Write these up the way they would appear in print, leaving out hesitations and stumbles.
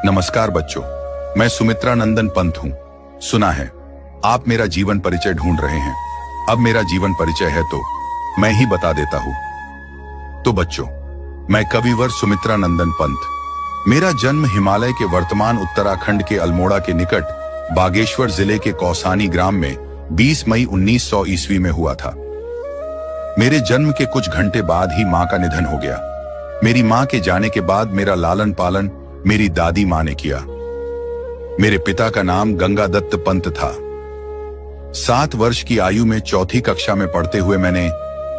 नमस्कार बच्चों, मैं सुमित्रा नंदन पंत हूँ। सुना है आप मेरा जीवन परिचय ढूंढ रहे हैं। अब मेरा जीवन परिचय है तो मैं ही बता देता हूँ। तो बच्चों, मैं कविवर सुमित्रा नंदन पंत। मेरा जन्म हिमालय के वर्तमान उत्तराखंड के अल्मोड़ा के निकट बागेश्वर जिले के कौसानी ग्राम में 20 मई 1900 ईस्वी में हुआ था। मेरे जन्म के कुछ घंटे बाद ही मां का निधन हो गया। मेरी मां के जाने के बाद मेरा लालन पालन मेरी दादी मां ने किया। मेरे पिता का नाम गंगादत्त पंत था। 7 वर्ष की आयु में चौथी कक्षा में पढ़ते हुए मैंने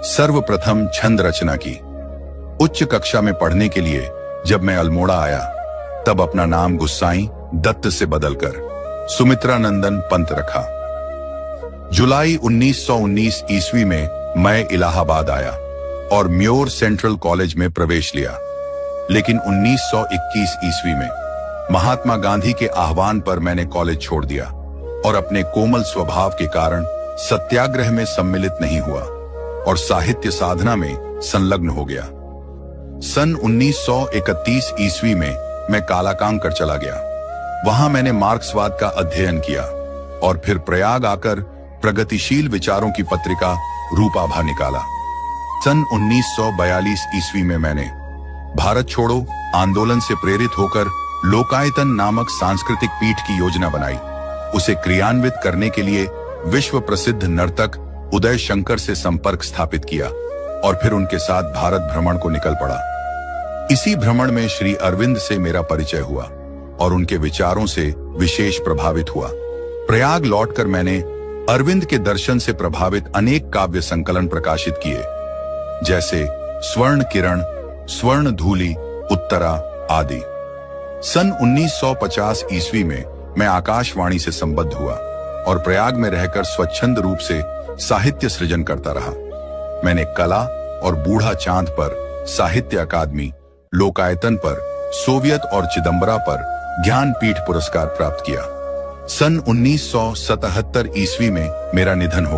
सर्वप्रथम छंद रचना की। उच्च कक्षा में पढ़ने के लिए जब मैं अल्मोड़ा आया, तब अपना नाम गुस्साई दत्त से बदलकर सुमित्रा नंदन पंत रखा। जुलाई 1919 ईस्वी में मैं इलाहाबाद आया और म्योर सेंट्रल कॉलेज में प्रवेश लिया। लेकिन 1921 ईस्वी में महात्मा गांधी के आह्वान पर मैंने कॉलेज छोड़ दिया और अपने कोमल स्वभाव के कारण सत्याग्रह में सम्मिलित नहीं हुआ और साहित्य साधना में संलग्न हो गया। सन 1931 ईस्वी में मैं कालाकांग कर चला गया। वहां मैंने मार्क्सवाद का अध्ययन किया और फिर प्रयाग आकर प्रगतिशील विचारों की पत्रिका रूपाभा निकाला। सन 1942 ईस्वी में मैंने भारत छोड़ो आंदोलन से प्रेरित होकर लोकायतन नामक सांस्कृतिक पीठ की योजना बनाई। उसे क्रियान्वित करने के लिए विश्व प्रसिद्ध नर्तक उदय शंकर से संपर्क स्थापित किया और फिर उनके साथ भारत भ्रमण को निकल पड़ा। इसी भ्रमण में श्री अरविंद से मेरा परिचय हुआ और उनके विचारों से विशेष प्रभावित हुआ। प्रयाग लौटकर मैंने अरविंद के दर्शन से प्रभावित अनेक काव्य संकलन प्रकाशित किए, जैसे स्वर्ण किरण, स्वर्ण धूलि, उत्तरा आदि। सन 1950 ईस्वी में मैं आकाशवाणी से संबद्ध हुआ और प्रयाग में रहकर स्वच्छंद रूप से साहित्य सृजन करता रहा। मैंने कला और बूढ़ा चांद पर साहित्य अकादमी, लोकायतन पर, सोवियत और चिदंबरा पर ज्ञानपीठ पुरस्कार प्राप्त किया। सन 1977 ईस्वी में मेरा निधन हो